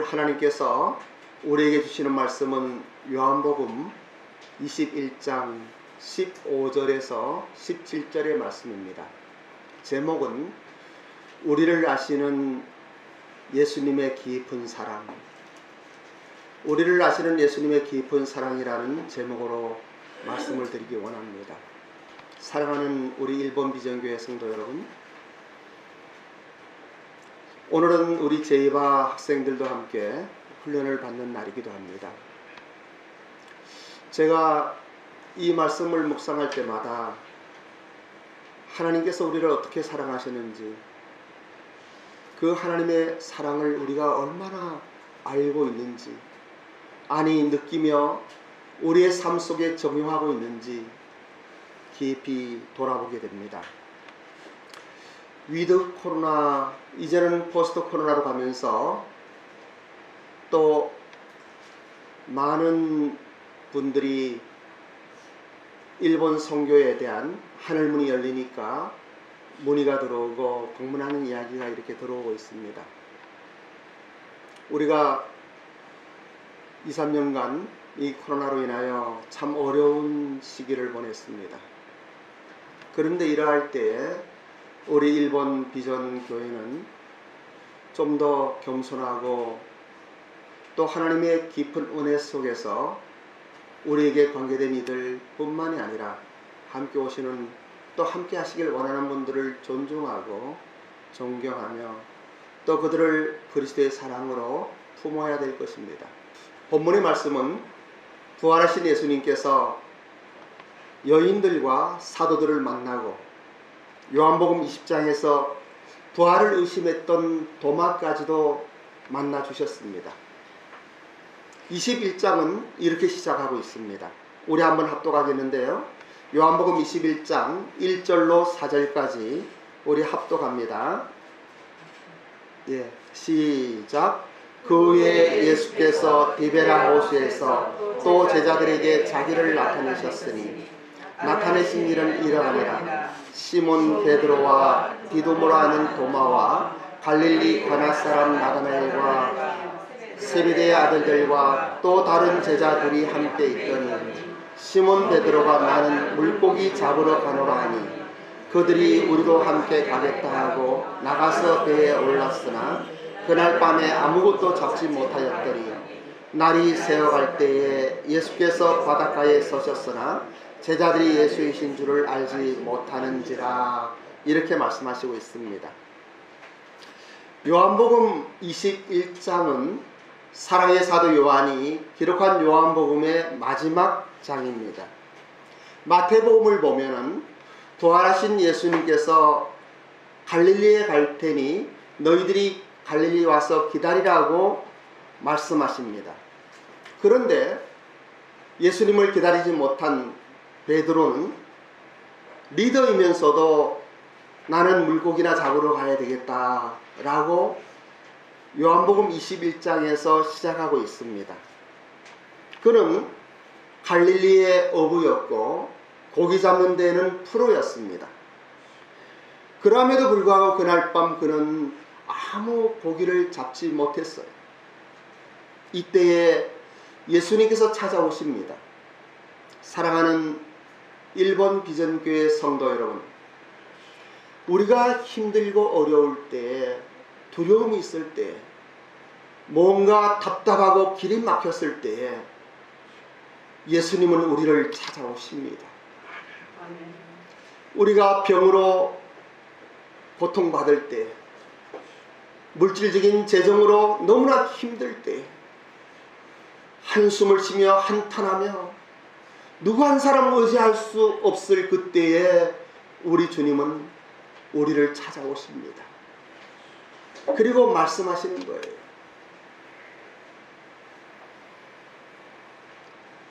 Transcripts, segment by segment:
오늘 하나님께서 우리에게 주시는 말씀은 요한복음 21장 15절에서 17절의 말씀입니다. 제목은 우리를 아시는 예수님의 깊은 사랑, 우리를 아시는 예수님의 깊은 사랑이라는 제목으로 말씀을 드리기 원합니다. 사랑하는 우리 일본 비전교회 성도 여러분, 오늘은 우리 제2바 학생들도 함께 훈련을 받는 날이기도 합니다. 제가 이 말씀을 묵상할 때마다 하나님께서 우리를 어떻게 사랑하셨는지, 그 하나님의 사랑을 우리가 얼마나 알고 있는지, 아니 느끼며 우리의 삶 속에 적용하고 있는지 깊이 돌아보게 됩니다. 위드 코로나, 이제는 포스트 코로나로 가면서 또 많은 분들이 일본 선교에 대한 하늘문이 열리니까 문의가 들어오고 방문하는 이야기가 이렇게 들어오고 있습니다. 우리가 2, 3년간 이 코로나로 인하여 참 어려운 시기를 보냈습니다. 그런데 이러할 때에 우리 일본 비전 교회는 좀 더 겸손하고 또 하나님의 깊은 은혜 속에서 우리에게 관계된 이들 뿐만이 아니라 함께 오시는, 또 함께 하시길 원하는 분들을 존중하고 존경하며 또 그들을 그리스도의 사랑으로 품어야 될 것입니다. 본문의 말씀은 부활하신 예수님께서 여인들과 사도들을 만나고 요한복음 20장에서 부활을 의심했던 도마까지도 만나 주셨습니다. 21장은 이렇게 시작하고 있습니다. 우리 한번 합독하겠는데요. 요한복음 21장 1절로 4절까지 우리 합독합니다. 예, 시작. 그 후에 예수께서 디베라 호수에서 또 제자들에게 자기를 나타내셨으니 나타내신 일은 이러하니라. 시몬 베드로와 디도모라 하는 도마와 갈릴리 가나 사람 나다나엘과 세베대의 아들들과 또 다른 제자들이 함께 있더니 시몬 베드로가 나는 물고기 잡으러 가노라 하니 그들이 우리도 함께 가겠다 하고 나가서 배에 올랐으나 그날 밤에 아무것도 잡지 못하였더니 날이 새어갈 때에 예수께서 바닷가에 서셨으나 제자들이 예수이신 줄을 알지 못하는지라, 이렇게 말씀하시고 있습니다. 요한복음 21장은 사랑의 사도 요한이 기록한 요한복음의 마지막 장입니다. 마태복음을 보면은 부활하신 예수님께서 갈릴리에 갈 테니 너희들이 갈릴리 와서 기다리라고 말씀하십니다. 그런데 예수님을 기다리지 못한 베드로는 리더이면서도 나는 물고기나 잡으러 가야 되겠다 라고 요한복음 21장에서 시작하고 있습니다. 그는 갈릴리의 어부였고 고기 잡는 데는 프로였습니다. 그럼에도 불구하고 그날 밤 그는 아무 고기를 잡지 못했어요. 이때에 예수님께서 찾아오십니다. 사랑하는 일본 비전교회 성도 여러분, 우리가 힘들고 어려울 때, 두려움이 있을 때, 뭔가 답답하고 길이 막혔을 때에 예수님은 우리를 찾아오십니다. 우리가 병으로 고통받을 때, 물질적인 재정으로 너무나 힘들 때, 한숨을 쉬며 한탄하며 누구 한 사람 의지할 수 없을 그때에 우리 주님은 우리를 찾아오십니다. 그리고 말씀하시는 거예요.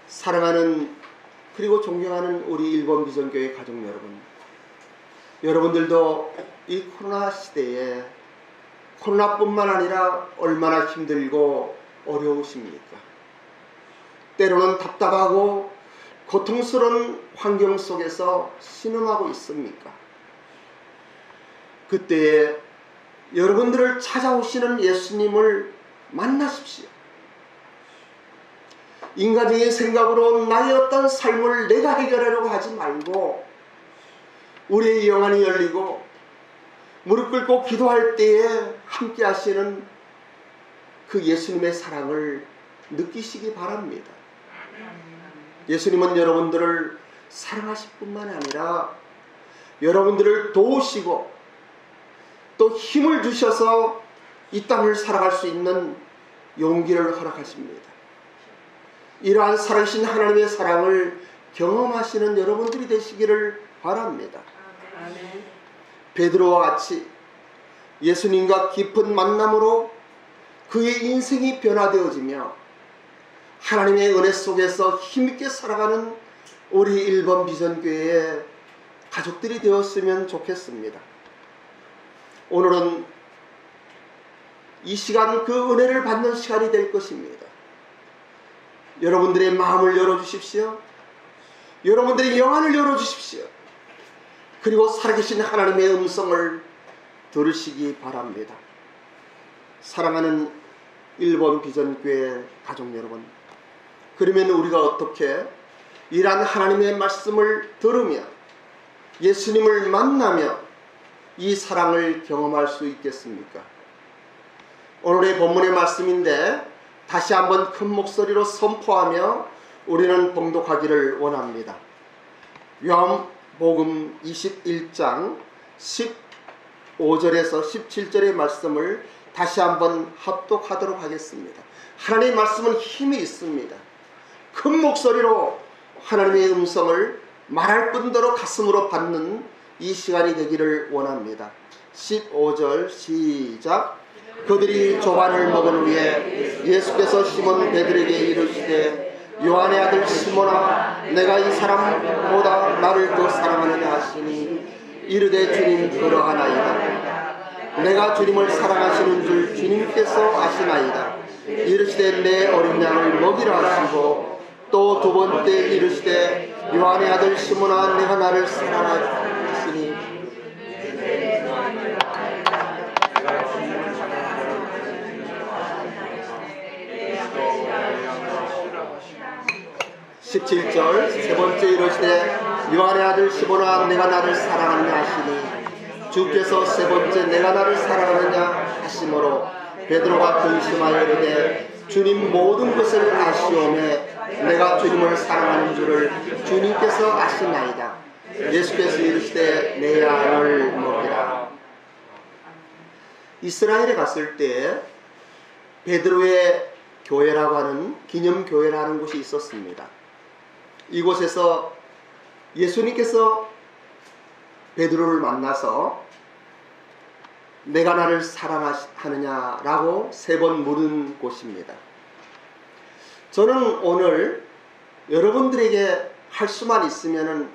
사랑하는 그리고 존경하는 우리 일본 비전교회 가족 여러분, 여러분들도 이 코로나 시대에 코로나뿐만 아니라 얼마나 힘들고 어려우십니까? 때로는 답답하고 고통스러운 환경 속에서 신음하고 있습니까? 그때에 여러분들을 찾아오시는 예수님을 만나십시오. 인간적인 생각으로 나의 어떤 삶을 내가 해결하려고 하지 말고 우리의 영안이 열리고 무릎 꿇고 기도할 때에 함께 하시는 그 예수님의 사랑을 느끼시기 바랍니다. 예수님은 여러분들을 사랑하실 뿐만 아니라 여러분들을 도우시고 또 힘을 주셔서 이 땅을 살아갈 수 있는 용기를 허락하십니다. 이러한 살아계신 하나님의 사랑을 경험하시는 여러분들이 되시기를 바랍니다. 베드로와 같이 예수님과 깊은 만남으로 그의 인생이 변화되어지며 하나님의 은혜 속에서 힘있게 살아가는 우리 1번 비전교회의 가족들이 되었으면 좋겠습니다. 오늘은 이 시간 그 은혜를 받는 시간이 될 것입니다. 여러분들의 마음을 열어주십시오. 여러분들의 영안을 열어주십시오. 그리고 살아계신 하나님의 음성을 들으시기 바랍니다. 사랑하는 1번 비전교회 가족 여러분, 그러면 우리가 어떻게 이러한 하나님의 말씀을 들으며 예수님을 만나며 이 사랑을 경험할 수 있겠습니까? 오늘의 본문의 말씀인데 다시 한번 큰 목소리로 선포하며 우리는 봉독하기를 원합니다. 요한복음 21장 15절에서 17절의 말씀을 다시 한번 합독하도록 하겠습니다. 하나님의 말씀은 힘이 있습니다. 큰 목소리로 하나님의 음성을 말할 뿐더러 가슴으로 받는 이 시간이 되기를 원합니다. 15절 시작. 그들이 조반을 먹은 후에 예수께서 시몬 베드로에게 이르시되 요한의 아들 시몬아, 내가 이 사람보다 나를 더 사랑하느냐 하시니 이르되 주님 그러하나이다. 내가 주님을 사랑하시는 줄 주님께서 아시나이다. 이르시되 내 어린 양을 먹이라 하시고 또 두 번째 이르시되 요한의 아들 시몬아, 내가 나를 사랑하시니 17절 세 번째 이르시되 요한의 아들 시몬아, 내가 나를 사랑하느냐 하시니 주께서 세 번째 내가 나를 사랑하느냐 하심으로 베드로가 근심하여 이르되 주님 모든 것을 아시오매 내가 주님을 사랑하는 줄을 주님께서 아시나이다. 예수께서 이르시되 내 양을 먹이라. 이스라엘에 갔을 때 베드로의 교회라고 하는 기념교회라는 곳이 있었습니다. 이곳에서 예수님께서 베드로를 만나서 내가 나를 사랑하느냐라고 세 번 물은 곳입니다. 저는 오늘 여러분들에게 할 수만 있으면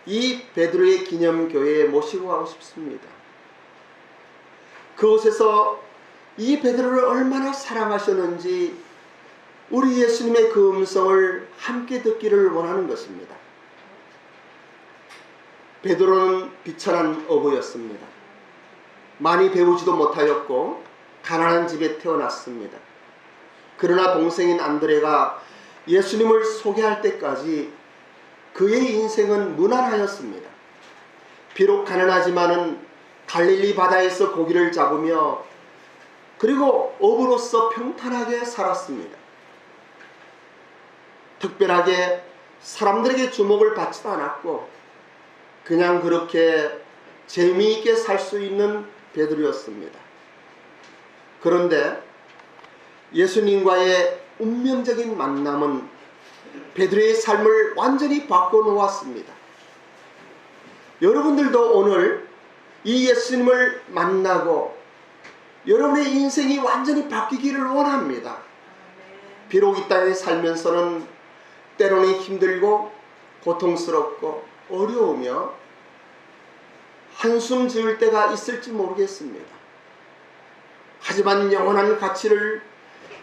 이 베드로의 기념교회에 모시고 가고 싶습니다. 그곳에서 이 베드로를 얼마나 사랑하셨는지 우리 예수님의 그 음성을 함께 듣기를 원하는 것입니다. 베드로는 비천한 어부였습니다. 많이 배우지도 못하였고 가난한 집에 태어났습니다. 그러나 동생인 안드레가 예수님을 소개할 때까지 그의 인생은 무난하였습니다. 비록 가난하지만은 갈릴리 바다에서 고기를 잡으며 그리고 어부로서 평탄하게 살았습니다. 특별하게 사람들에게 주목을 받지도 않았고 그냥 그렇게 재미있게 살 수 있는 베드로였습니다. 그런데 예수님과의 운명적인 만남은 베드로의 삶을 완전히 바꿔놓았습니다. 여러분들도 오늘 이 예수님을 만나고 여러분의 인생이 완전히 바뀌기를 원합니다. 비록 이 땅에 살면서는 때로는 힘들고 고통스럽고 어려우며 한숨 지을 때가 있을지 모르겠습니다. 하지만 영원한 가치를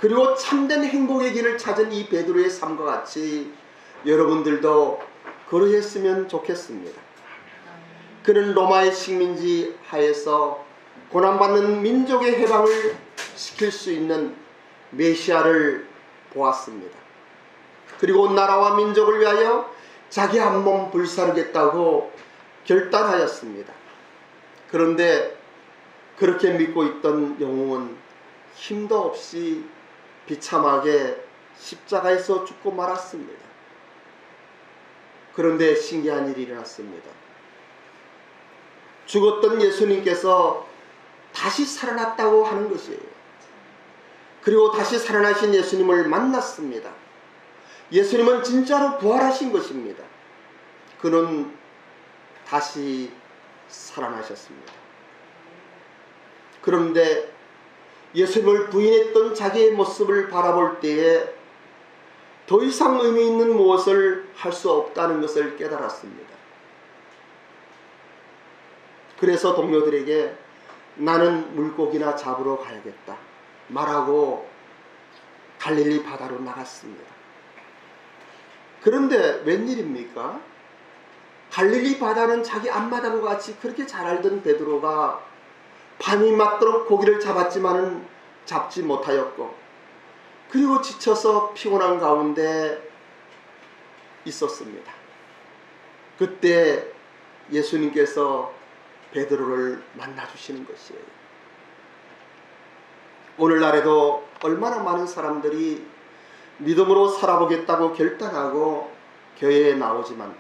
그리고 참된 행복의 길을 찾은 이 베드로의 삶과 같이 여러분들도 그러했으면 좋겠습니다. 그는 로마의 식민지 하에서 고난받는 민족의 해방을 시킬 수 있는 메시아를 보았습니다. 그리고 나라와 민족을 위하여 자기 한 몸 불사르겠다고 결단하였습니다. 그런데 그렇게 믿고 있던 영웅은 힘도 없이 비참하게 십자가에서 죽고 말았습니다. 그런데 신기한 일이 일어났습니다. 죽었던 예수님께서 다시 살아났다고 하는 것이에요. 그리고 다시 살아나신 예수님을 만났습니다. 예수님은 진짜로 부활하신 것입니다. 그는 다시 살아나셨습니다. 그런데 예수님을 부인했던 자기의 모습을 바라볼 때에 더 이상 의미 있는 무엇을 할 수 없다는 것을 깨달았습니다. 그래서 동료들에게 나는 물고기나 잡으러 가야겠다 말하고 갈릴리 바다로 나갔습니다. 그런데 웬일입니까? 갈릴리 바다는 자기 앞마당과 같이 그렇게 잘 알던 베드로가 밤이 맞도록 고기를 잡았지만은 잡지 못하였고, 그리고 지쳐서 피곤한 가운데 있었습니다. 그때 예수님께서 베드로를 만나주시는 것이에요. 오늘날에도 얼마나 많은 사람들이 믿음으로 살아보겠다고 결단하고 교회에 나오지만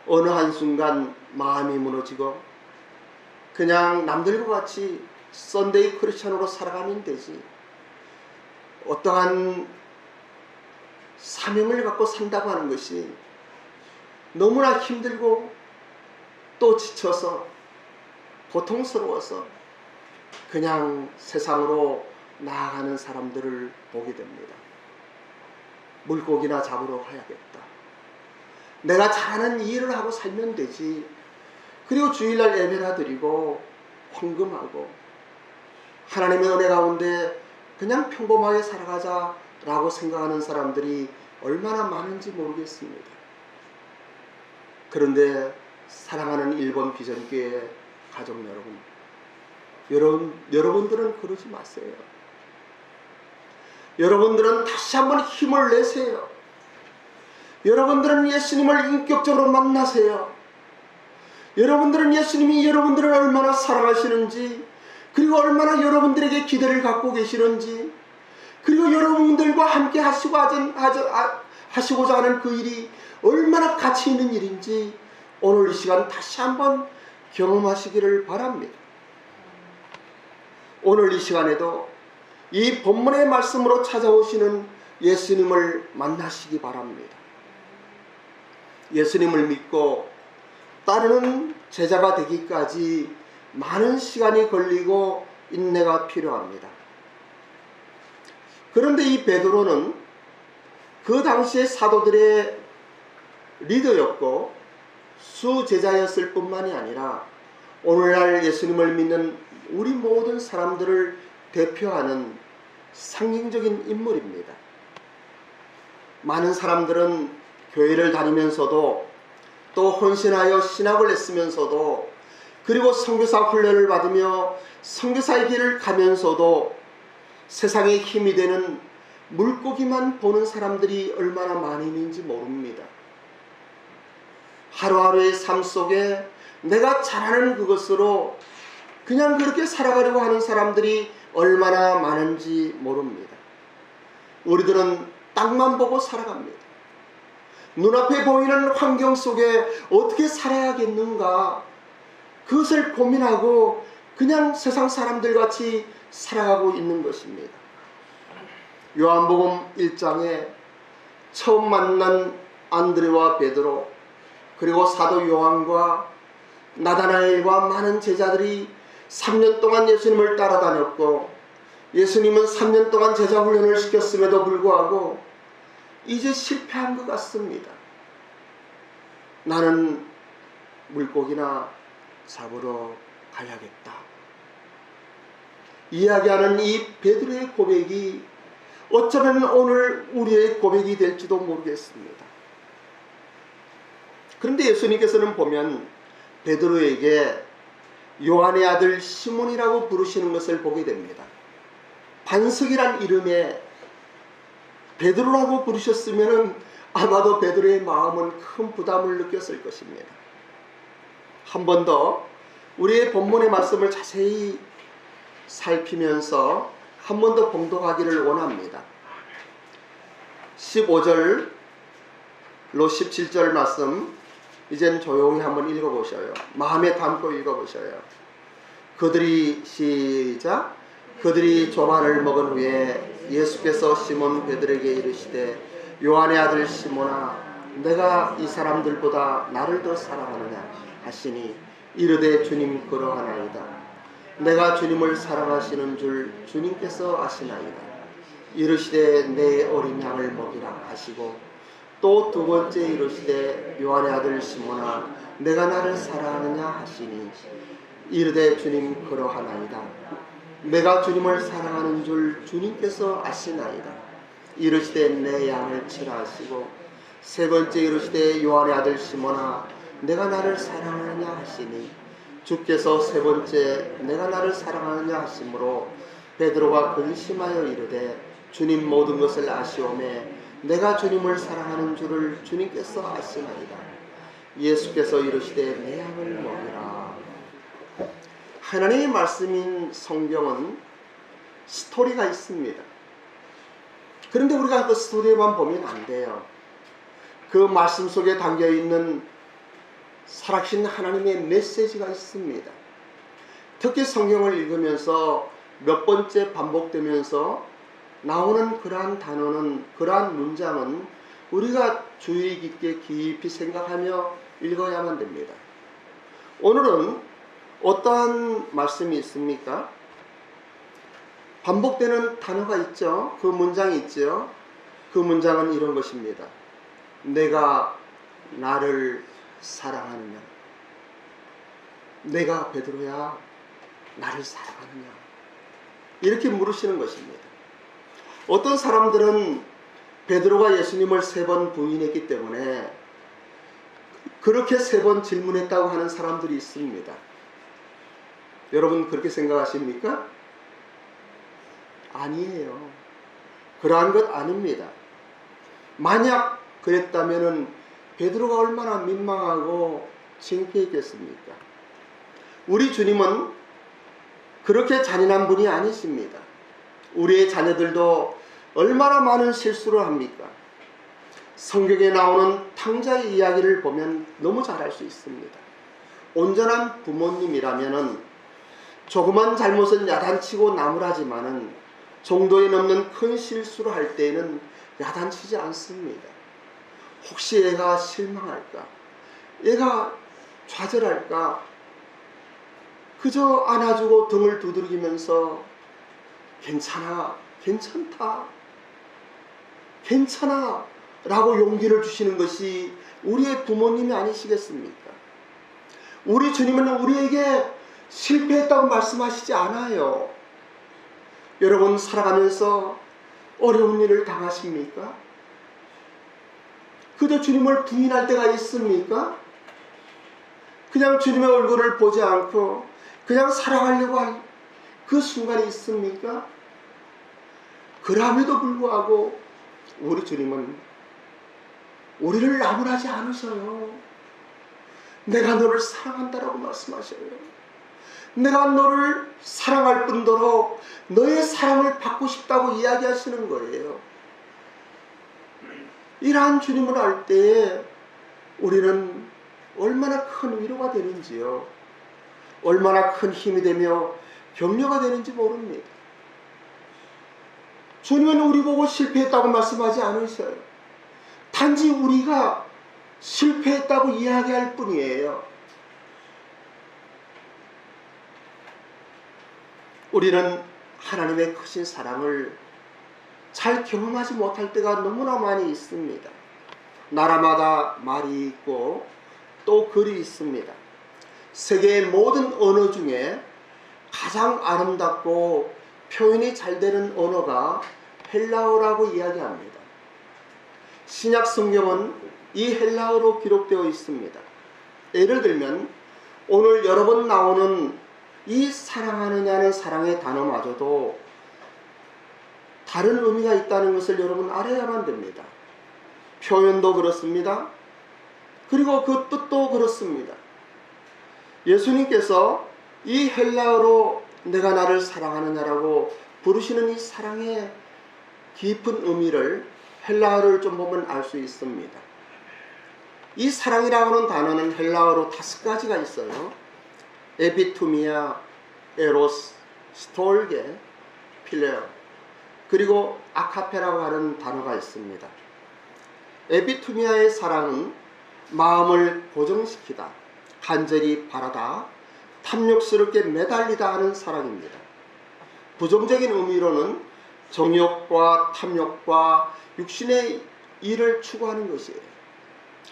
어느 한순간 마음이 무너지고 그냥 남들과 같이 썬데이 크리스천으로 살아가면 되지, 어떠한 사명을 갖고 산다고 하는 것이 너무나 힘들고 또 지쳐서 고통스러워서 그냥 세상으로 나아가는 사람들을 보게 됩니다. 물고기나 잡으러 가야겠다. 내가 잘하는 일을 하고 살면 되지. 그리고 주일날 예배나 드리고 헌금하고 하나님의 은혜 가운데 그냥 평범하게 살아가자라고 생각하는 사람들이 얼마나 많은지 모르겠습니다. 그런데 사랑하는 일본 비전교회 가족 여러분, 여러분들은 그러지 마세요. 여러분들은 다시 한번 힘을 내세요. 여러분들은 예수님을 인격적으로 만나세요. 여러분들은 예수님이 여러분들을 얼마나 사랑하시는지, 그리고 얼마나 여러분들에게 기대를 갖고 계시는지, 그리고 여러분들과 함께 하시고자 하는 그 일이 얼마나 가치 있는 일인지 오늘 이 시간 다시 한번 경험하시기를 바랍니다. 오늘 이 시간에도 이 본문의 말씀으로 찾아오시는 예수님을 만나시기 바랍니다. 예수님을 믿고 따르는 제자가 되기까지 많은 시간이 걸리고 인내가 필요합니다. 그런데 이 베드로는 그 당시의 사도들의 리더였고 수제자였을 뿐만이 아니라 오늘날 예수님을 믿는 우리 모든 사람들을 대표하는 상징적인 인물입니다. 많은 사람들은 교회를 다니면서도 또 헌신하여 신학을 했으면서도 그리고 선교사 훈련을 받으며 선교사의 길을 가면서도 세상에 힘이 되는 물고기만 보는 사람들이 얼마나 많이 있는지 모릅니다. 하루하루의 삶 속에 내가 잘하는 그것으로 그냥 그렇게 살아가려고 하는 사람들이 얼마나 많은지 모릅니다. 우리들은 땅만 보고 살아갑니다. 눈앞에 보이는 환경 속에 어떻게 살아야겠는가, 그것을 고민하고 그냥 세상 사람들같이 살아가고 있는 것입니다. 요한복음 1장에 처음 만난 안드레와 베드로, 그리고 사도 요한과 나다나엘과 많은 제자들이 3년 동안 예수님을 따라다녔고, 예수님은 3년 동안 제자 훈련을 시켰음에도 불구하고 이제 실패한 것 같습니다. 나는 물고기나 잡으러 가야겠다 이야기하는 이 베드로의 고백이 어쩌면 오늘 우리의 고백이 될지도 모르겠습니다. 그런데 예수님께서는 보면 베드로에게 요한의 아들 시몬이라고 부르시는 것을 보게 됩니다. 반석이란 이름에 베드로라고 부르셨으면 아마도 베드로의 마음은 큰 부담을 느꼈을 것입니다. 한 번 더 우리의 본문의 말씀을 자세히 살피면서 한 번 더 봉독하기를 원합니다. 15절로 17절 말씀 이젠 조용히 한번 읽어보셔요. 마음에 담고 읽어보셔요. 그들이 시작. 그들이 조반을 먹은 후에 예수께서 시몬 베드로에게 이르시되 요한의 아들 시몬아 내가 이 사람들보다 나를 더 사랑하느냐 하시니 이르되 주님 그러하나이다. 내가 주님을 사랑하시는 줄 주님께서 아시나이다. 이르시되 내 어린 양을 먹이라 하시고 또 두 번째 이르시되 요한의 아들 시몬아 내가 나를 사랑하느냐 하시니 이르되 주님 그러하나이다. 내가 주님을 사랑하는 줄 주님께서 아시나이다. 이르시되 내 양을 치라 하시고 세 번째 이르시되 요한의 아들 시몬아 내가 나를 사랑하느냐 하시니 주께서 세 번째 내가 나를 사랑하느냐 하시므로 베드로가 근심하여 이르되 주님 모든 것을 아시오매 내가 주님을 사랑하는 줄을 주님께서 아시나이다. 예수께서 이르시되 내 양을 먹이라. 하나님의 말씀인 성경은 스토리가 있습니다. 그런데 우리가 그 스토리만 보면 안 돼요. 그 말씀 속에 담겨있는 살아계신 하나님의 메시지가 있습니다. 특히 성경을 읽으면서 몇 번째 반복되면서 나오는 그러한 단어는, 그러한 문장은 우리가 주의 깊게 깊이 생각하며 읽어야만 됩니다. 오늘은 어떠한 말씀이 있습니까? 반복되는 단어가 있죠. 그 문장이 있죠. 그 문장은 이런 것입니다. 내가 나를 사랑하느냐? 내가 베드로야 나를 사랑하느냐? 이렇게 물으시는 것입니다. 어떤 사람들은 베드로가 예수님을 3번 부인했기 때문에 그렇게 3번 질문했다고 하는 사람들이 있습니다. 여러분 그렇게 생각하십니까? 아니에요. 그러한 것 아닙니다. 만약 그랬다면 베드로가 얼마나 민망하고 창피했겠습니까? 우리 주님은 그렇게 잔인한 분이 아니십니다. 우리의 자녀들도 얼마나 많은 실수를 합니까? 성경에 나오는 탕자의 이야기를 보면 너무 잘 알 수 있습니다. 온전한 부모님이라면 조그만 잘못은 야단치고 나무라지만은 정도에 넘는 큰 실수를 할 때에는 야단치지 않습니다. 혹시 애가 실망할까? 애가 좌절할까? 그저 안아주고 등을 두드리면서 괜찮아, 괜찮다, 괜찮아 라고 용기를 주시는 것이 우리의 부모님이 아니시겠습니까? 우리 주님은 우리에게 실패했다고 말씀하시지 않아요. 여러분 살아가면서 어려운 일을 당하십니까? 그저 주님을 부인할 때가 있습니까? 그냥 주님의 얼굴을 보지 않고 그냥 살아가려고 할 그 순간이 있습니까? 그럼에도 불구하고 우리 주님은 우리를 나무라지 않으셔요. 내가 너를 사랑한다라고 말씀하셔요. 내가 너를 사랑할 뿐더러 너의 사랑을 받고 싶다고 이야기하시는 거예요. 이러한 주님을 알 때에 우리는 얼마나 큰 위로가 되는지요. 얼마나 큰 힘이 되며 격려가 되는지 모릅니다. 주님은 우리 보고 실패했다고 말씀하지 않으셔요. 단지 우리가 실패했다고 이야기할 뿐이에요. 우리는 하나님의 크신 사랑을 잘 경험하지 못할 때가 너무나 많이 있습니다. 나라마다 말이 있고 또 글이 있습니다. 세계의 모든 언어 중에 가장 아름답고 표현이 잘 되는 언어가 헬라어라고 이야기합니다. 신약 성경은 이 헬라어로 기록되어 있습니다. 예를 들면 오늘 여러 번 나오는 이 사랑하느냐는 사랑의 단어마저도 다른 의미가 있다는 것을 여러분 알아야만 됩니다. 표현도 그렇습니다. 그리고 그 뜻도 그렇습니다. 예수님께서 이 헬라어로 내가 나를 사랑하느냐라고 부르시는 이 사랑의 깊은 의미를 헬라어를 좀 보면 알 수 있습니다. 이 사랑이라고 하는 단어는 헬라어로 5가지가 있어요. 에피투미아, 에로스, 스톨게, 필레오, 그리고 아카페라고 하는 단어가 있습니다. 에피투미아의 사랑은 마음을 고정시키다, 간절히 바라다, 탐욕스럽게 매달리다 하는 사랑입니다. 부정적인 의미로는 정욕과 탐욕과 육신의 일을 추구하는 것이에요.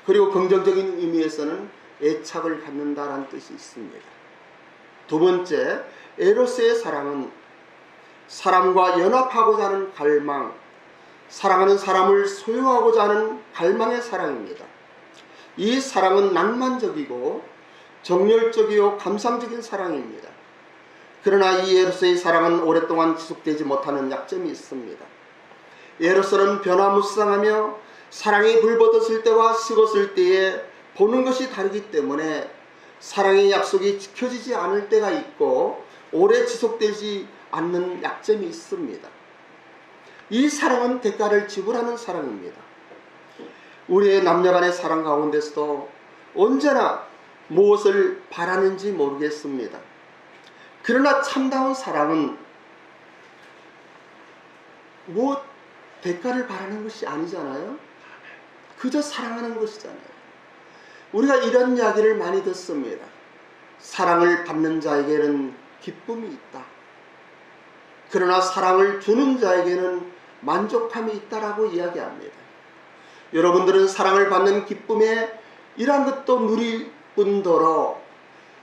그리고 긍정적인 의미에서는 애착을 갖는다라는 뜻이 있습니다. 두 번째, 에로스의 사랑은 사람과 연합하고자 하는 갈망, 사랑하는 사람을 소유하고자 하는 갈망의 사랑입니다. 이 사랑은 낭만적이고 정열적이고 감상적인 사랑입니다. 그러나 이 에로스의 사랑은 오랫동안 지속되지 못하는 약점이 있습니다. 에로스는 변화무쌍하며 사랑이 불붙었을 때와 식었을 때에 보는 것이 다르기 때문에 사랑의 약속이 지켜지지 않을 때가 있고 오래 지속되지 않는 약점이 있습니다. 이 사랑은 대가를 지불하는 사랑입니다. 우리의 남녀간의 사랑 가운데서도 언제나 무엇을 바라는지 모르겠습니다. 그러나 참다운 사랑은 무엇 대가를 바라는 것이 아니잖아요. 그저 사랑하는 것이잖아요. 우리가 이런 이야기를 많이 듣습니다. 사랑을 받는 자에게는 기쁨이 있다. 그러나 사랑을 주는 자에게는 만족함이 있다라고 이야기합니다. 여러분들은 사랑을 받는 기쁨에 이러한 것도 누릴 뿐더러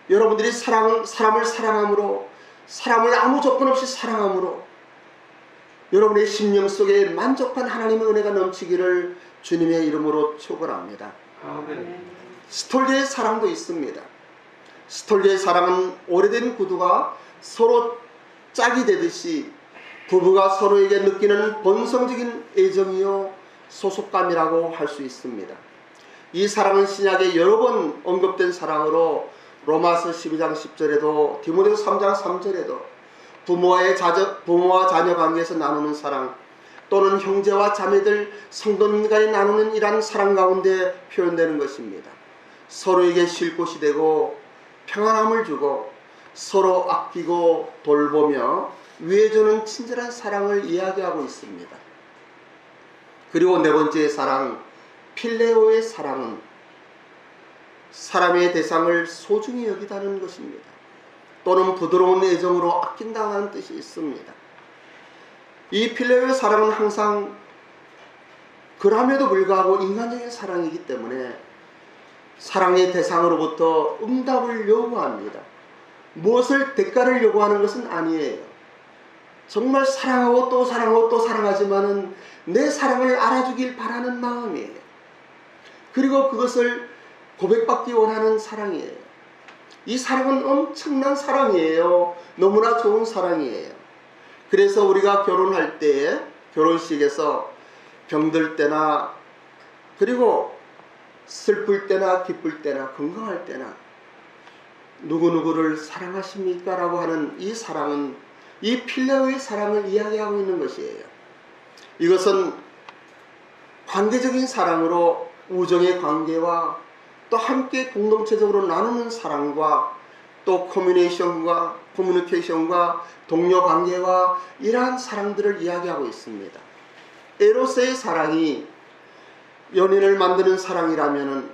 여러분들이 사람을 사랑함으로, 사람을 아무 조건 없이 사랑함으로 여러분의 심령 속에 만족한 하나님의 은혜가 넘치기를 주님의 이름으로 축원합니다. 스톨게의 사랑도 있습니다. 스톨게의 사랑은 오래된 구두가 서로 짝이 되듯이 부부가 서로에게 느끼는 본성적인 애정이요 소속감이라고 할 수 있습니다. 이 사랑은 신약에 여러 번 언급된 사랑으로 로마서 12장 10절에도 디모데서 3장 3절에도 부모와 자녀 관계에서 나누는 사랑 또는 형제와 자매들 성도님 간에 나누는 이러한 사랑 가운데 표현되는 것입니다. 서로에게 쉴 곳이 되고 평안함을 주고 서로 아끼고 돌보며 위해주는 친절한 사랑을 이야기하고 있습니다. 그리고 네 번째 사랑, 필레오의 사랑은 사람의 대상을 소중히 여기다는 것입니다. 또는 부드러운 애정으로 아낀다는 뜻이 있습니다. 이 필레오의 사랑은 항상 그럼에도 불구하고 인간적인 사랑이기 때문에 사랑의 대상으로부터 응답을 요구합니다. 무엇을 대가를 요구하는 것은 아니에요. 정말 사랑하고 또 사랑하고 또 사랑하지만은 내 사랑을 알아주길 바라는 마음이에요. 그리고 그것을 고백받기 원하는 사랑이에요. 이 사랑은 엄청난 사랑이에요. 너무나 좋은 사랑이에요. 그래서 우리가 결혼할 때에 결혼식에서 병들 때나 그리고 슬플 때나 기쁠 때나 건강할 때나 누구누구를 사랑하십니까? 라고 하는 이 사랑은 이 필레오의 사랑을 이야기하고 있는 것이에요. 이것은 관계적인 사랑으로 우정의 관계와 또 함께 공동체적으로 나누는 사랑과 또 커뮤니케이션과 동료 관계와 이러한 사랑들을 이야기하고 있습니다. 에로스의 사랑이 연인을 만드는 사랑이라면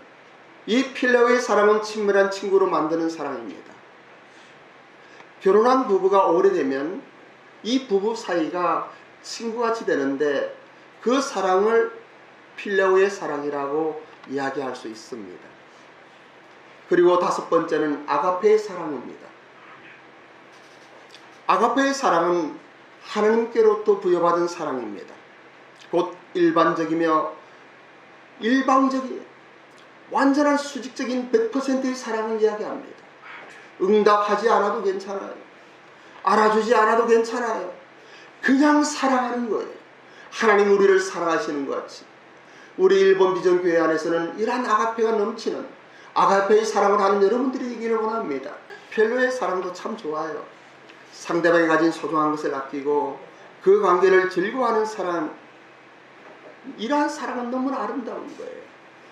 이 필레오의 사랑은 친밀한 친구로 만드는 사랑입니다. 결혼한 부부가 오래되면 이 부부 사이가 친구같이 되는데 그 사랑을 필레오의 사랑이라고 이야기할 수 있습니다. 그리고 다섯 번째는 아가페의 사랑입니다. 아가페의 사랑은 하나님께로부터 부여받은 사랑입니다. 곧 일반적이며 일방적이에요. 완전한 수직적인 100%의 사랑을 그냥 사랑하는 거예요. 하나님 우리를 사랑하시는 것 같이 우리 일본 비전교회 안에서는 이러한 아가페가 넘치는 아가페의 사랑을 하는 여러분들이 되기를 원합니다. 필로의 사랑도 참 좋아요. 상대방이 가진 소중한 것을 아끼고 그 관계를 즐거워하는 사랑, 이러한 사랑은 너무나 아름다운 거예요.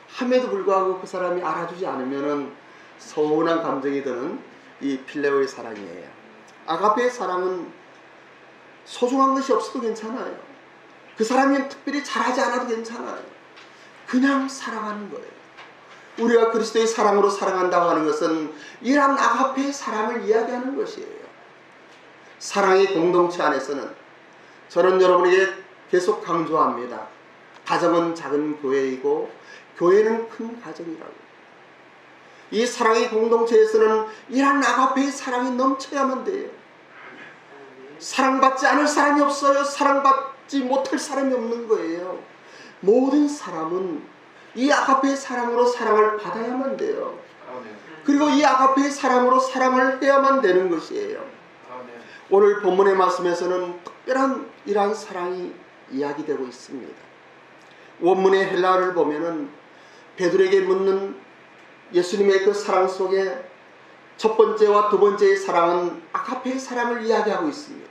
함에도 불구하고 그 사람이 알아주지 않으면 서운한 감정이 드는 이 필레오의 사랑이에요. 아가페의 사랑은 소중한 것이 없어도 괜찮아요. 그 사람이 특별히 잘하지 않아도 괜찮아요. 그냥 사랑하는 거예요. 우리가 그리스도의 사랑으로 사랑한다고 하는 것은 이러한 아가페의 사랑을 이야기하는 것이에요. 사랑의 공동체 안에서는 저는 여러분에게 계속 강조합니다. 가정은 작은 교회이고 교회는 큰 가정이라고. 이 사랑의 공동체에서는 이러한 아가페의 사랑이 넘쳐야만 돼요. 사랑받지 않을 사람이 없어요. 사랑받지 못할 사람이 없는 거예요. 모든 사람은 이 아가페의 사랑으로 사랑을 받아야만 돼요. 그리고 이 아가페의 사랑으로 사랑을 해야만 되는 것이에요. 오늘 본문의 말씀에서는 특별한 이러한 사랑이 이야기되고 있습니다. 원문의 헬라어를 보면은 베드로에게 묻는 예수님의 그 사랑 속에 첫 번째와 두 번째의 사랑은 아가페의 사랑을 이야기하고 있습니다.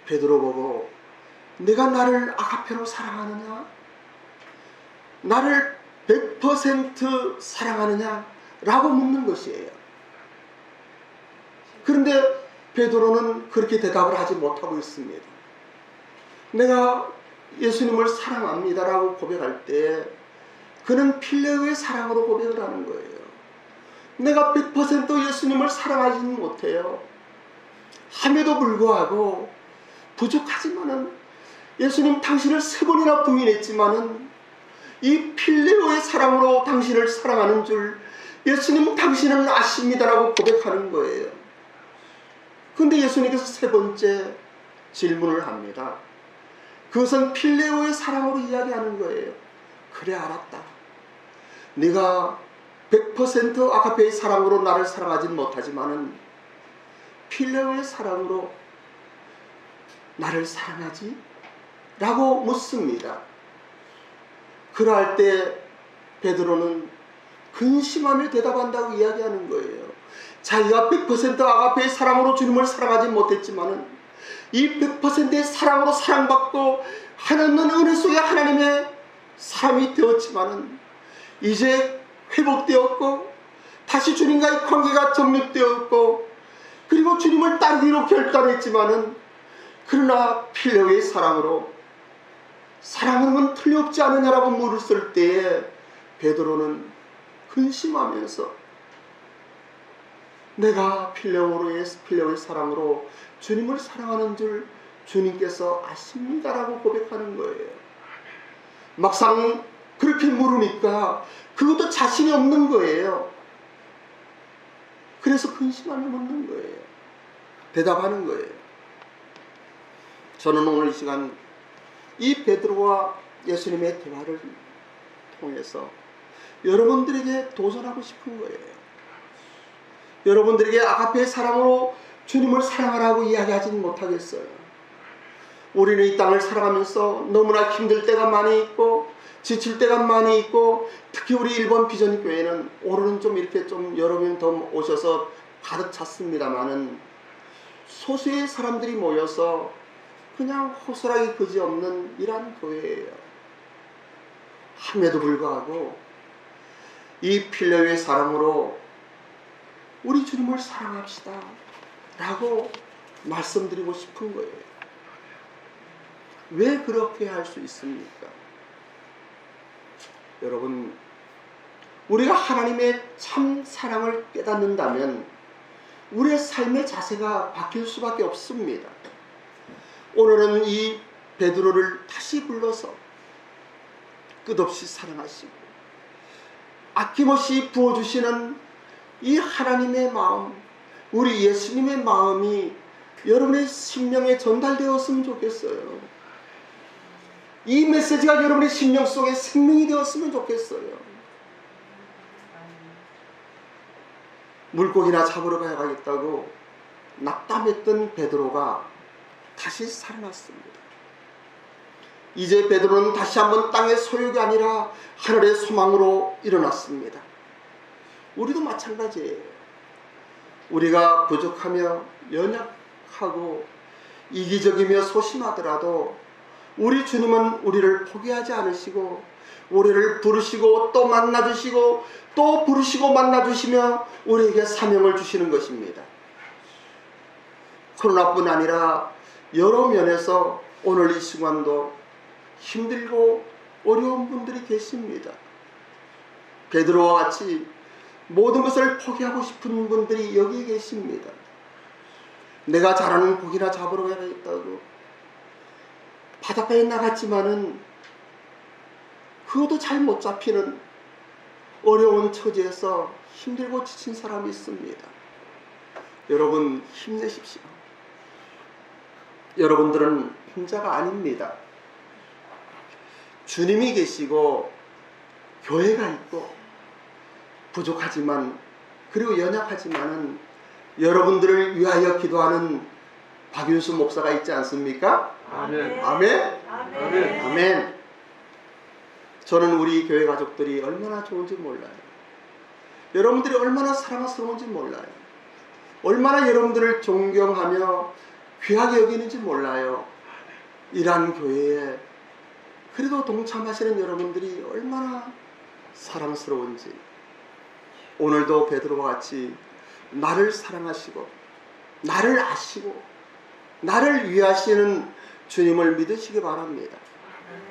베드로 보고 내가 나를 아가페로 사랑하느냐? 나를 100% 사랑하느냐? 라고 묻는 것이에요. 그런데 베드로는 그렇게 대답을 하지 못하고 있습니다. 내가 예수님을 사랑합니다 라고 고백할 때 그는 필레오의 사랑으로 고백을 하는 거예요. 내가 100% 예수님을 사랑하지는 못해요. 함에도 불구하고 부족하지만은 예수님 당신을 3번이나 부인했지만은 이 필레오의 사랑으로 당신을 사랑하는 줄 예수님 당신은 아십니다라고 고백하는 거예요. 그런데 예수님께서 3번째 질문을 합니다. 그것은 필레오의 사랑으로 이야기하는 거예요. 그래, 알았다. 네가 100% 아가페의 사랑으로 나를 사랑하지는 못하지만은 필레오의 사랑으로 나를 사랑하지? 라고 묻습니다. 그럴 때 베드로는 근심하며 대답한다고 이야기하는 거예요. 자기가 100% 아가페의 사랑으로 주님을 사랑하지 못했지만은 이 100%의 사랑으로 사랑받고 하나님은 은혜 속에 하나님의 사람이 되었지만은 이제 회복되었고 다시 주님과의 관계가 정립되었고 그리고 주님을 따르기로 결단했지만은 그러나 필레오의 사랑으로 사랑하는 건 틀림없지 않느냐라고 물었을 때에 베드로는 근심하면서 내가 필레오의 사랑으로 주님을 사랑하는 줄 주님께서 아십니다라고 고백하는 거예요. 막상 그렇게 물으니까 그것도 자신이 없는 거예요. 그래서 근심하며 묻는 거예요. 대답하는 거예요. 저는 오늘 이 시간 이 베드로와 예수님의 대화를 통해서 여러분들에게 도전하고 싶은 거예요. 여러분들에게 아가페의 사랑으로 주님을 사랑하라고 이야기하지는 못하겠어요. 우리는 이 땅을 살아가면서 너무나 힘들 때가 많이 있고 지칠 때가 많이 있고 특히 우리 일본 비전교회는 오늘은 좀 이렇게 좀 여러 명 더 오셔서 가득 찼습니다만은 소수의 사람들이 모여서 그냥 호소라기 그지없는 이러한 교회예요. 함에도 불구하고 이 필레오의 사랑으로 우리 주님을 사랑합시다 라고 말씀드리고 싶은 거예요. 왜 그렇게 할 수 있습니까? 여러분, 우리가 하나님의 참 사랑을 깨닫는다면 우리의 삶의 자세가 바뀔 수밖에 없습니다. 오늘은 이 베드로를 다시 불러서 끝없이 사랑하시고 아낌없이 부어주시는 이 하나님의 마음, 우리 예수님의 마음이 여러분의 심령에 전달되었으면 좋겠어요. 이 메시지가 여러분의 심령 속에 생명이 되었으면 좋겠어요. 물고기나 잡으러 가야겠다고 낙담했던 베드로가 다시 살아났습니다. 이제 베드로는 다시 한번 땅의 소욕이 아니라 하늘의 소망으로 일어났습니다. 우리도 마찬가지예요. 우리가 부족하며 연약하고 이기적이며 소심하더라도 우리 주님은 우리를 포기하지 않으시고 우리를 부르시고 또 만나주시고 또 부르시고 만나주시며 우리에게 사명을 주시는 것입니다. 코로나뿐 아니라 여러 면에서 오늘 이 순간도 힘들고 어려운 분들이 계십니다. 베드로와 같이 모든 것을 포기하고 싶은 분들이 여기 계십니다. 내가 잘하는 고기나 잡으러 가야겠다고 바닷가에 나갔지만은 그것도 잘 못 잡히는 어려운 처지에서 힘들고 지친 사람이 있습니다. 여러분 힘내십시오. 여러분들은 혼자가 아닙니다. 주님이 계시고 교회가 있고 부족하지만 그리고 연약하지만은 여러분들을 위하여 기도하는 박윤수 목사가 있지 않습니까? 아멘. 아멘. 아멘. 아멘. 저는 우리 교회 가족들이 얼마나 좋은지 몰라요. 여러분들이 얼마나 사랑스러운지 몰라요. 얼마나 여러분들을 존경하며 귀하게 여기는지 몰라요. 이러한 교회에 그래도 동참하시는 여러분들이 얼마나 사랑스러운지. 오늘도 베드로와 같이 나를 사랑하시고 나를 아시고 나를 위하시는 주님을 믿으시기 바랍니다.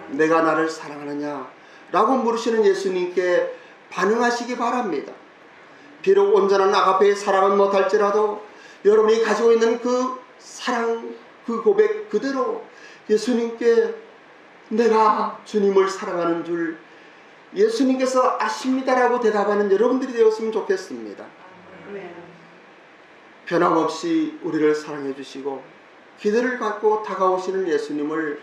내가 나를 사랑하느냐 라고 물으시는 예수님께 반응하시기 바랍니다. 비록 온전한 아가페의 사랑은 못할지라도 여러분이 가지고 있는 그 사랑, 그 고백 그대로 예수님께 내가 주님을 사랑하는 줄 예수님께서 아십니다라고 대답하는 여러분들이 되었으면 좋겠습니다. 변함없이 우리를 사랑해 주시고 기대를 갖고 다가오시는 예수님을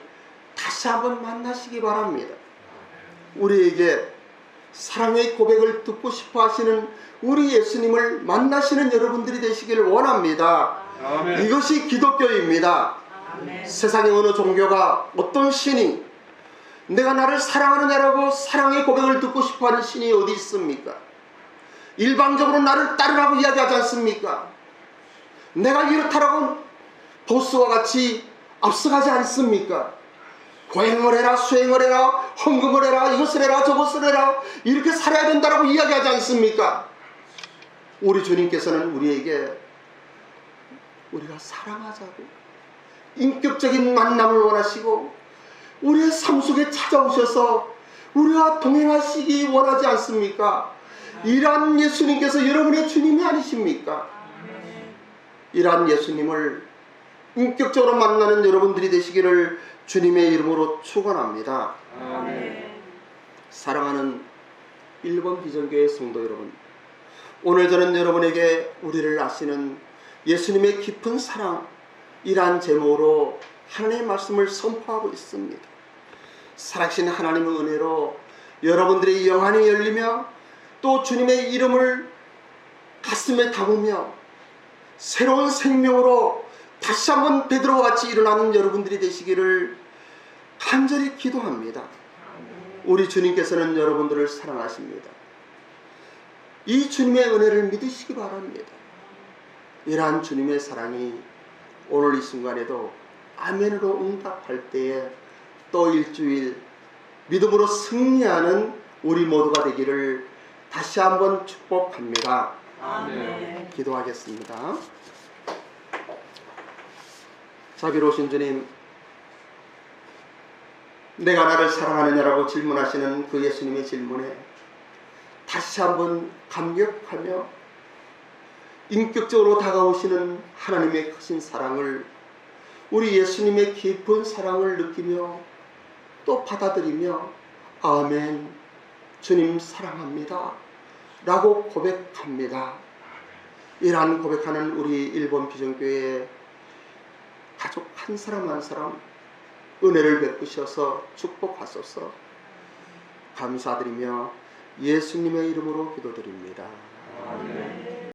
다시 한번 만나시기 바랍니다. 우리에게 사랑의 고백을 듣고 싶어 하시는 우리 예수님을 만나시는 여러분들이 되시기를 원합니다. 아멘. 이것이 기독교입니다. 아멘. 세상의 어느 종교가 어떤 신이 내가 나를 사랑하느냐라고 사랑의 고백을 듣고 싶어하는 신이 어디 있습니까? 일방적으로 나를 따르라고 이야기하지 않습니까? 내가 이렇다라고 보스와 같이 앞서가지 않습니까? 고행을 해라, 수행을 해라, 헌금을 해라, 이것을 해라, 저것을 해라, 이렇게 살아야 된다라고 이야기하지 않습니까? 우리 주님께서는 우리에게 우리가 사랑하자고 인격적인 만남을 원하시고 우리의 삶 속에 찾아오셔서 우리와 동행하시기 원하지 않습니까? 이러한 예수님께서 여러분의 주님이 아니십니까? 이러한 예수님을 인격적으로 만나는 여러분들이 되시기를 주님의 이름으로 축원합니다. 아멘. 사랑하는 1번 비전교회 성도 여러분, 오늘 저는 여러분에게 우리를 아시는 예수님의 깊은 사랑, 이러한 제목으로 하나님의 말씀을 선포하고 있습니다. 살아계신 하나님의 은혜로 여러분들의 영안이 열리며 또 주님의 이름을 가슴에 담으며 새로운 생명으로 다시 한번 베드로와 같이 일어나는 여러분들이 되시기를 간절히 기도합니다. 우리 주님께서는 여러분들을 사랑하십니다. 이 주님의 은혜를 믿으시기 바랍니다. 이러한 주님의 사랑이 오늘 이 순간에도 아멘으로 응답할 때에 또 일주일 믿음으로 승리하는 우리 모두가 되기를 다시 한번 축복합니다. 아멘. 기도하겠습니다. 자비로우신 주님, 내가 나를 사랑하느냐라고 질문하시는 그 예수님의 질문에 다시 한번 감격하며 인격적으로 다가오시는 하나님의 크신 사랑을, 우리 예수님의 깊은 사랑을 느끼며 또 받아들이며 아멘, 주님 사랑합니다 라고 고백합니다. 이러한 고백하는 우리 일본 비전교회의 가족 한 사람 한 사람 은혜를 베푸셔서 축복하소서. 감사드리며 예수님의 이름으로 기도드립니다. 아멘.